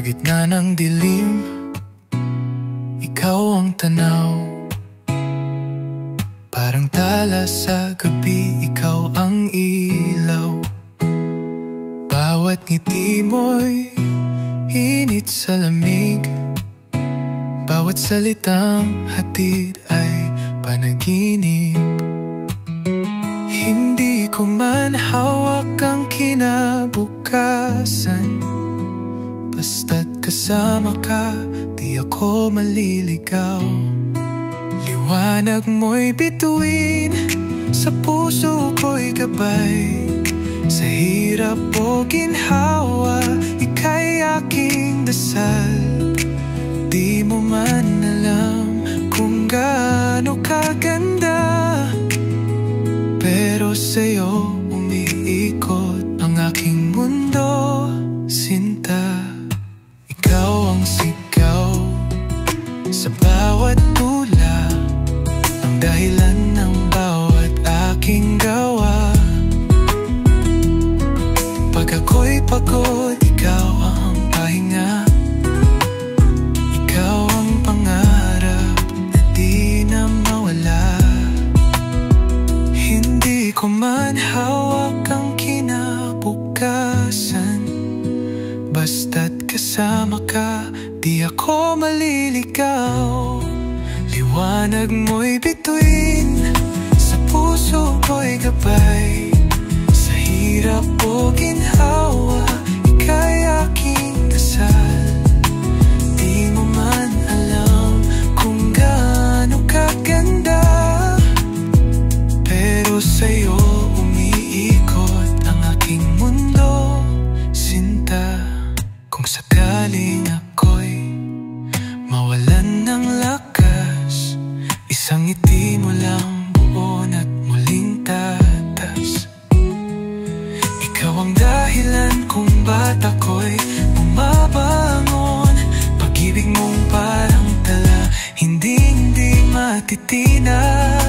gitna ng dilim, ikaw ang tanaw. Parang tala sa gabi, ikaw ang ilaw. Bawat ngiti mo'y init sa lamig, bawat salitang hatid ay panaginip. Hindi ko man hawak ang kinabukasan, basta't kasama ka, di ako maliligaw. Liwanag mo'y bituin, sa puso ko'y gabay. Sa hirap o ginhawa, ika'y aking dasal. Di mo man alam kung gaano kaganda, pero sa'yo umiikot ang aking mundo, sinta. Ikaw ang sigaw sa bawat tula, ang dahilan ng bawat aking gawa. Pag ako'y pagod, ikaw ang pahinga. Ikaw ang pangarap na di na mawala. Hindi ko man hawak ang kinabukasan, basta't kasama ka, di ako maliligaw. Liwanag mo'y bituin, sa puso ko'y gabay. Sa hirap o ginhawa, ika'y aking dasal. Di mo man alam kung gaano kaganda, pero sa'yo umiikot ang aking mundo, sinta. Kung sakaling ako'y mawalan ng lakas, isang ngiti mo lang buon at muling tatas. Ikaw ang dahilan kung ba't ako'y bumabangon. Pag-ibig mong parang tala, hindi matitinag.